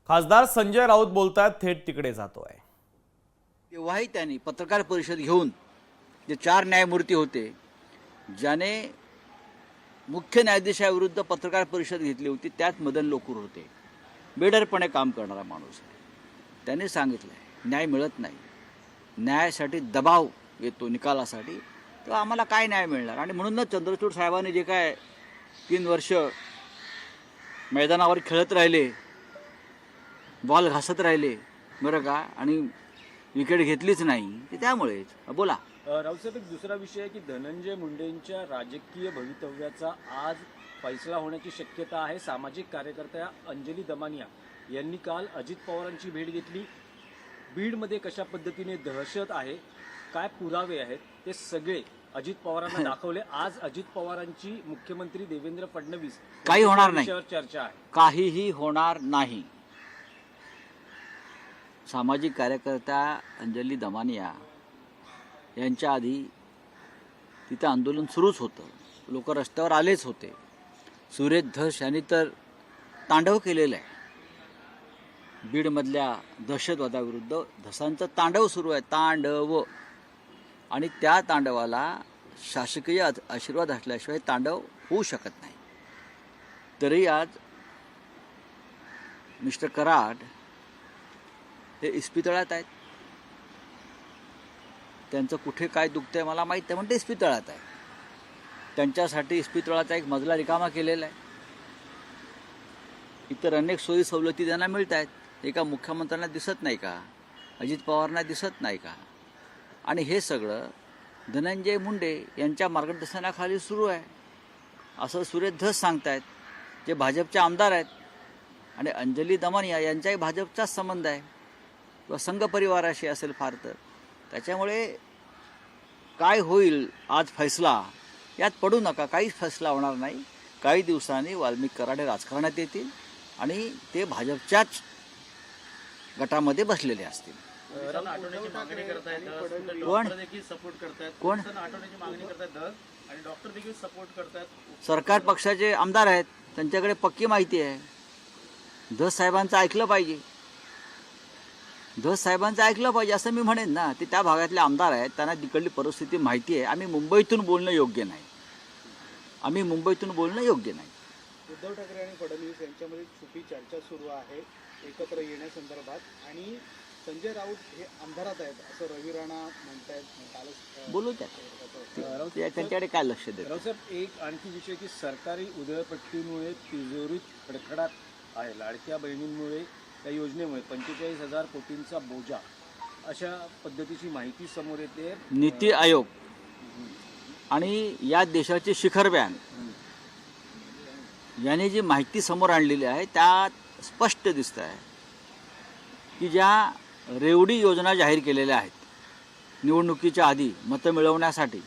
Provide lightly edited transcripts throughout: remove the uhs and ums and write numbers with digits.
खासदार संजय राऊत बोलतात, थेट तिकडे जातोय। तेव्हाही त्यांनी पत्रकार परिषद घेऊन जे 4 न्यायमूर्ती होते, ज्याने मुख्य न्यायाधीशाविरुद्ध पत्रकार परिषद घेतली होती, त्यात मदन लोकूर होते। बेडरपणे काम करणारा माणूस आहे। त्यांनी सांगितलं न्याय मिळत नाही, न्यायासाठी दबाव येतो निकालासाठी, तर आम्हाला काय न्याय मिळणार। आणि म्हणूनच चंद्रचूड साहेबांनी जे काय 3 वर्ष मैदानावर खेळत राहिले, बॉल घासत राहिले बरं का, आणि विकेट घेतलीच नाही, ते त्यामुळेच। बोला राऊतसाहेब, एक दुसरा विषय आहे की धनंजय मुंडेंच्या राजकीय भवितव्याचा आज फैसला होण्याची शक्यता आहे। सामाजिक कार्यकर्त्या अंजली दमानिया यांनी काल अजित पवारांची भेट घेतली। बीडमध्ये कशा पद्धतीने दहशत आहे, काय पुरावे आहेत, ते सगळे अजित पवारांना दाखवले। आज अजित पवारांची मुख्यमंत्री देवेंद्र फडणवीस काही होणार नाही, चर्चा आहे। काहीही होणार नाही। सामाजिक कार्यकर्त्या अंजली दमानिया यांच्या आधी तिथं आंदोलन सुरूच होतं, लोक रस्त्यावर आलेच होते। सुरेश धस यांनी तर तांडव केलेलं आहे बीडमधल्या दहशतवादाविरुद्ध। धसांचं तांडव सुरू आहे, तांडव। आणि त्या तांडवाला शासकीय आशीर्वाद असल्याशिवाय तांडव होऊ शकत नाही। तरी आज मिस्टर कराड हे इस्पितळात आहेत। त्यांचं कुठे काय दुखतंय मला माहीत नाही, पण ते इस्पितळात आहे। त्यांच्यासाठी इस्पितळाचा एक मजला रिकामा केलेला आहे। इतर अनेक सोयी सवलती त्यांना मिळत आहेत। एका मुख्यमंत्र्यांना दिसत नाही का, अजित पवारांना दिसत नाही का? आणि हे सगळं धनंजय मुंडे यांच्या मार्गदर्शनाखाली सुरू आहे, असं सुरेश धस सांगतायत, जे भाजपचे आमदार आहेत। आणि अंजली दमानिया यांचाही भाजपचाच संबंध आहे किंवा संघ परिवाराशी असेल फार तर। त्याच्यामुळे काय होईल आज फैसला यात पडू नका, काहीच फैसला होणार नाही। काही दिवसांनी वाल्मिक कराड हे राजकारणात येतील आणि ते भाजपच्याच गटामध्ये बसलेले असतील। कोण सरकार पक्षाचे आमदार आहेत, त्यांच्याकडे पक्की माहिती आहे। धस साहेबांचं ऐकलं पाहिजे, धस साहेबांचं ऐकलं पाहिजे असं मी म्हणेन ना। ते त्या भागातले आमदार आहेत, त्यांना तिकडली परिस्थिती माहिती आहे। आम्ही मुंबईतून बोलणं योग्य नाही, आम्ही मुंबईतून बोलणं योग्य नाही। उद्धव ठाकरे आणि फडणवीस यांच्यामध्ये छुपी चर्चा सुरू आहे एकत्र येण्यासंदर्भात, आणि संजय राऊत हे अंधारात आहेत असं रवी राणा म्हणतायत। बोलू त्या त्यांच्याकडे काय लक्ष देत। राऊतसाहेब, एक आणखी विषय की सरकारी उधळपट्टीमुळे तिजोरीत खडखडाट आहे। लाडक्या बहिणींमुळे, त्या योजनेमुळे 45,000 कोटींचा बोजा, अशा पद्धतीची माहिती समोर येते। नीती आयोग आणि या देशाचे शिखर बँक याने जी माहिती समोर आणलेली आहे, त्यात स्पष्ट दिसत आहे की ज्या रेवडी योजना जाहीर केलेल्या आहेत निवडणुकीच्या आधी मतं मिळवण्यासाठी,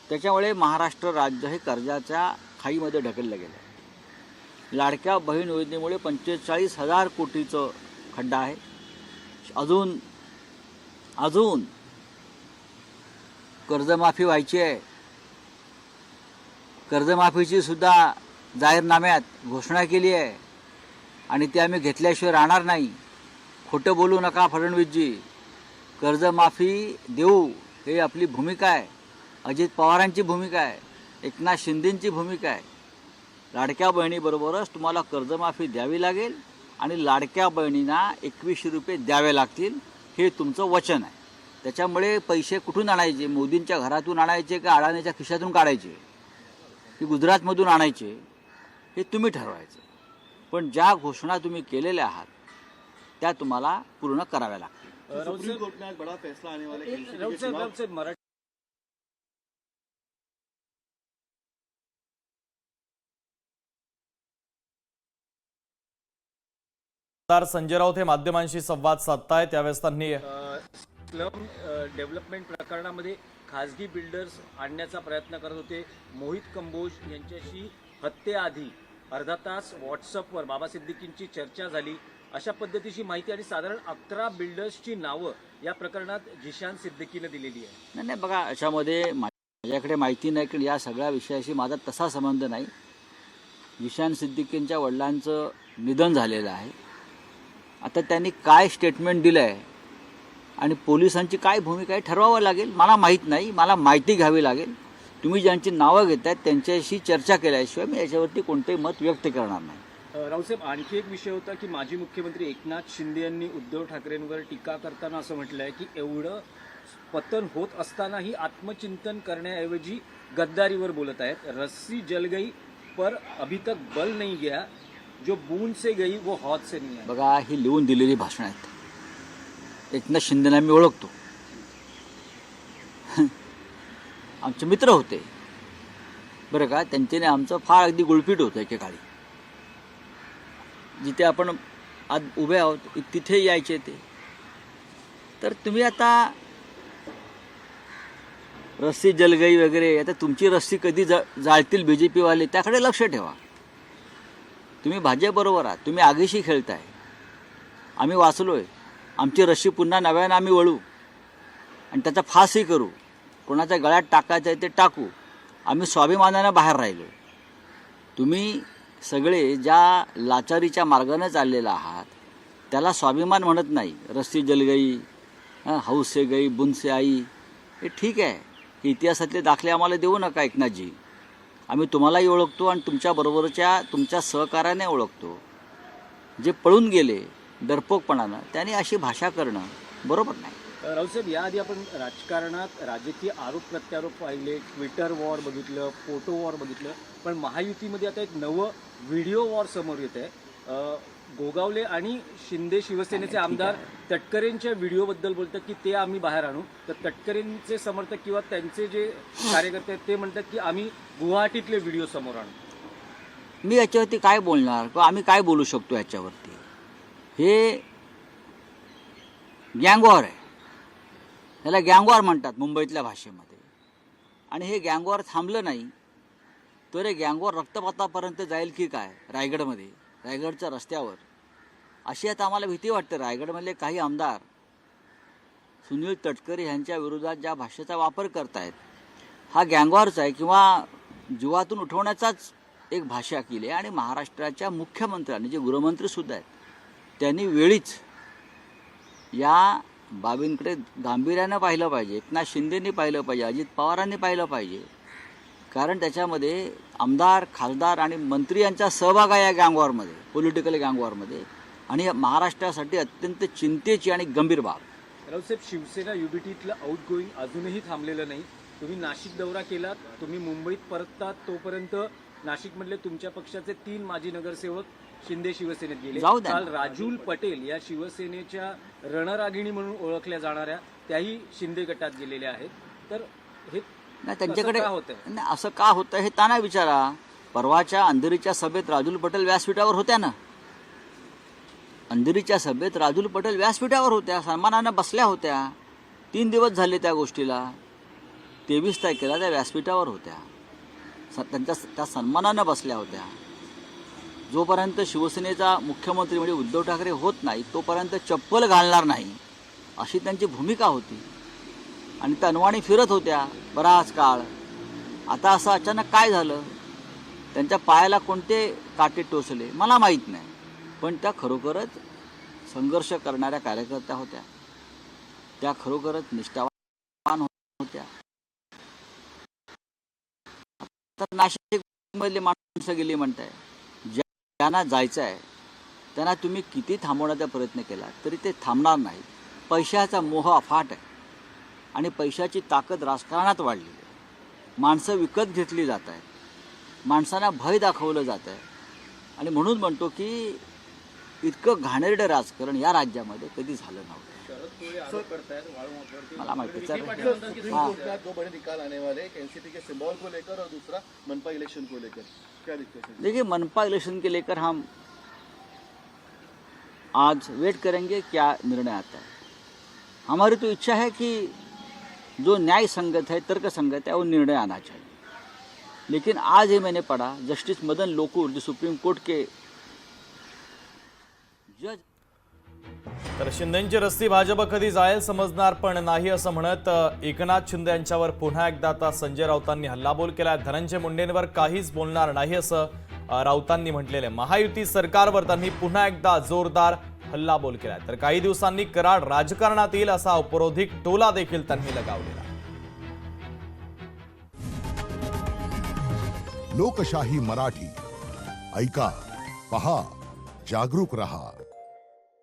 त्याच्यामुळे महाराष्ट्र राज्य हे कर्जाच्या खाईमध्ये ढकललं गेलं आहे। लाडक्या बहीण योजनेमुळे 45,000 कोटीचं खड्डा आहे। अजून कर्जमाफी व्हायची आहे। कर्जमाफीची सुद्धा जाहीरनाम्यात घोषणा केली आहे आणि ती आम्ही घेतल्याशिवाय राहणार नाही। खोटं बोलू नका फडणवीसजी, कर्जमाफी देऊ हे आपली भूमिका आहे, अजित पवारांची भूमिका आहे, एकनाथ शिंदेंची भूमिका आहे। लाडक्या बहिणीबरोबरच तुम्हाला कर्जमाफी द्यावी लागेल आणि लाडक्या बहिणींना 2100 रुपये द्यावे लागतील, हे तुमचं वचन आहे। त्याच्यामुळे पैसे कुठून आणायचे, मोदींच्या घरातून आणायचे का अडाणीच्या खिशातून काढायचे की गुजरातमधून आणायचे, हे तुम्ही ठरवायचं। पण ज्या घोषणा तुम्ही केलेल्या आहात त्या तुम्हाला पूर्ण कराव्या लागतील। सुप्रीम कोर्ट ने आज बड़ा फैसला आने वाला है। राऊतसाहेब, मराठी खासदार संजय राऊत हे माध्यमांशी संवाद साधतायत, त्यावेळेस त्यांनी स्लम डेव्हलपमेंट प्रकरणामध्ये खासगी बिल्डर्स आणण्याचा प्रयत्न करत होते। मोहित कंबोज यांच्याशी हत्येआधी अर्धा तास व्हॉट्सअपवर बाबा सिद्दीकींची चर्चा झाली, अशा पद्धतीची माहिती। आणि साधारण 11 बिल्डर्सची नावं या प्रकरणात जिशान सिद्दीकीने दिलेली आहे। नाही बघा, अशामध्ये माझ्याकडे माहिती नाही की या सगळ्या विषयाशी माझा तसा संबंध नाही। जिशान सिद्दीकींच्या वडिलांचं निधन झालेलं आहे आता त्यांनी काय स्टेटमेंट दिलं आहे आणि पोलिसांची काय भूमिका आहे ठरवावं लागेल. मला माहीत नाही, मला माहिती घ्यावी लागेल. तुम्ही ज्यांची नावं घेतायत त्यांच्याशी चर्चा केल्याशिवाय मी याच्यावरती कोणतेही मत व्यक्त करणार नाही. रावसाहेब, आणखी एक विषय होता की माजी मुख्यमंत्री एकनाथ शिंदे यांनी उद्धव ठाकरेंवर टीका करताना असं म्हटलं आहे की एवढं पतन होत असतानाही आत्मचिंतन करण्याऐवजी गद्दारीवर बोलत आहेत. रस्सी जल गई पर अभी तक बल नहीं गया, जो बूंद से गई वो हौद से नहीं आया. बघा, ही लिहून दिलेली भाषणं आहेत. एकनाथ शिंदेना मी ओळखतो, आमचे मित्र होते बरं का. त्यांच्याने आमचं फार अगदी गुळपीट होतं एकेकाळी. जिथे आपण आज उभे आहोत तिथे यायचे ते. तर तुम्ही आता रस्सी जलगई वगैरे, आता तुमची रस्सी कधी जाळतील BJP वाले त्याकडे लक्ष ठेवा. तुम्ही भाजपबरोबर आहात, तुम्ही आगीशी खेळताय. आम्ही वाचलोय. आमची रस्सी पुन्हा नव्यानं आम्ही वळू आणि त्याचा फासही करू. कोणाच्या गळ्यात टाकायचं आहे ते टाकू. आम्ही स्वाभिमानानं बाहेर राहिलो. तुम्ही सगळे ज्या लाचारीच्या मार्गानं चाललेला आहात त्याला स्वाभिमान म्हणत नाही. रस्सी जल गई, हौस से गई, बुंद से आई, हे ठीक आहे. हे इतिहासातले दाखले आम्हाला देऊ नका एकनाथजी. आम्ही तुम्हालाही ओळखतो आणि तुमच्याबरोबरच्या तुमच्या सहकार्याने ओळखतो. जे पळून गेले डरपोकपणानं, त्यांनी अशी भाषा करणं बरोबर नाही. रावसाहेब, याआधी आपण राजकारणात राजकीय आरोप प्रत्यारोप पाहिले, ट्विटर वॉर बघितलं, फोटो वॉर बघितलं, पण महायुतीमध्ये आता एक नवं व्हिडिओ वॉर समोर येत आहे. गोगावले आणि शिंदे शिवसेनेचे आमदार तटकरेंच्या व्हिडिओबद्दल बोलतात की ते आम्ही बाहेर आणू. तर तटकरेंचे समर्थक किंवा त्यांचे जे कार्यकर्ते आहेत ते म्हणतात की आम्ही गुवाहाटीतले व्हिडिओ समोर आणू. मी याच्यावरती काय बोलणार किंवा आम्ही काय बोलू शकतो याच्यावरती? हे गँगवॉर आहे. ह्याला गँगवॉर म्हणतात मुंबईतल्या भाषेमध्ये. आणि हे गँगवॉर थांबलं नाही तर हे गँगवॉर रक्तपातापर्यंत जाईल की काय रायगडमध्ये, रायगडच्या रस्त्यावर. अशी आता आम्हाला भीती वाटते. रायगडमधले काही आमदार सुनील तटकरे यांच्या विरोधात ज्या भाषेचा वापर करतायत हा गँगवॉरचा आहे किंवा जीवातून उठवण्याचाच एक भाषा केली आहे. आणि महाराष्ट्राच्या मुख्यमंत्र्यांनी, जे गृहमंत्रीसुद्धा आहेत, त्यांनी वेळीच या बाबींकडे गांभीर्यानं पाहिलं पाहिजे. एकनाथ शिंदेंनी पाहिलं पाहिजे, अजित पवारांनी पाहिलं पाहिजे. कारण त्याच्यामध्ये आमदार, खासदार आणि मंत्री यांचा सहभाग आहे या गँगवॉरमध्ये, पॉलिटिकल गँगवॉरमध्ये. आणि महाराष्ट्रासाठी अत्यंत चिंतेची आणि गंभीर बाब. रावसाहेब, शिवसेना युबीटीतलं आउटगोईंग अजूनही थांबलेलं नाही. तुम्ही नाशिक दौरा केलात, तुम्ही मुंबईत परततात, तोपर्यंत नाशिकमधले तुमच्या पक्षाचे 3 माजी नगरसेवक शिंदे शिवसेनेत गेले. जाऊ द्या. काल राजूल पटेल या शिवसेनेच्या रणरागिणी म्हणून ओळखल्या जाणाऱ्या त्याही शिंदे गटात गेलेल्या आहेत. तर हे नाही, त्यांच्याकडे होतंय नाही, असं का होतं हे त्यांना विचारा. परवाच्या अंधेरीच्या सभेत राजूल पटेल व्यासपीठावर होत्या ना. अंधेरीच्या सभेत राजूल पटेल व्यासपीठावर होत्या, सन्मानानं बसल्या होत्या. 3 दिवस झाले त्या गोष्टीला. 23 तारखेला त्या व्यासपीठावर होत्या, त्या सन्मानानं बसल्या होत्या. जोपर्यंत शिवसेनेचा मुख्यमंत्री म्हणजे उद्धव ठाकरे होत नाही तोपर्यंत चप्पल घालणार नाही अशी त्यांची भूमिका होती. आणि त्या अनवाणी फिरत होत्या बराच काळ. आता असं अचानक काय झालं? त्यांच्या पायाला कोणते काटे टोचले मला माहीत नाही. पण त्या खरोखरच संघर्ष करणाऱ्या कार्यकर्त्या होत्या. त्या खरोखरच निष्ठावान होत्या. तर नाशिकमधली माणसं गेली म्हणताय. ज्यांना जायचं आहे त्यांना तुम्ही किती थांबवण्याचा प्रयत्न केला तरी ते थांबणार नाही. पैशाचा मोह अफाट आहे आणि पैशाची ताकद राजकारणात वाढलेली आहे. माणसं विकत घेतली जात आहेत, माणसांना भय दाखवलं जात आहे. आणि म्हणून म्हणतो की इतकं घाणेरडं राजकारण या राज्यामध्ये कधी झालं नव्हतं. मला माहिती सर. दो बड़े निकाल आने वाले, एक एनसीपी के सिंबल को लेकर और दूसरा मनपा इलेक्शन को लेकर, क्या दिक्कत है? देखिए, मनपा इलेक्शन के लेकर हम आज वेट करेंगे क्या निर्णय आता है. हमारी तो इच्छा है कि जो न्याय संगत है, तर्क संगत है, वो निर्णय आना चाहिए. लेकिन आज ही मैंने पढ़ा जस्टिस मदन लोकुर जो सुप्रीम कोर्ट के जज. तर शिंदेंची रस्सी भाजप कधी जाईल समजणार पण नाही असं म्हणत एकनाथ शिंदे यांच्यावर पुन्हा एकदा आता संजय राऊतांनी हल्लाबोल केला. धनंजय मुंडेंवर काहीच बोलणार नाही असं राऊतांनी म्हटलेलं आहे. महायुती सरकारवर त्यांनी पुन्हा एकदा जोरदार हल्लाबोल केलाय. तर काही दिवसांनी कराड राजकारणात येईल असा उपरोधिक टोला देखील त्यांनी लगावलेला. लोकशाही मराठी ऐका, पहा, जागरूक रहा.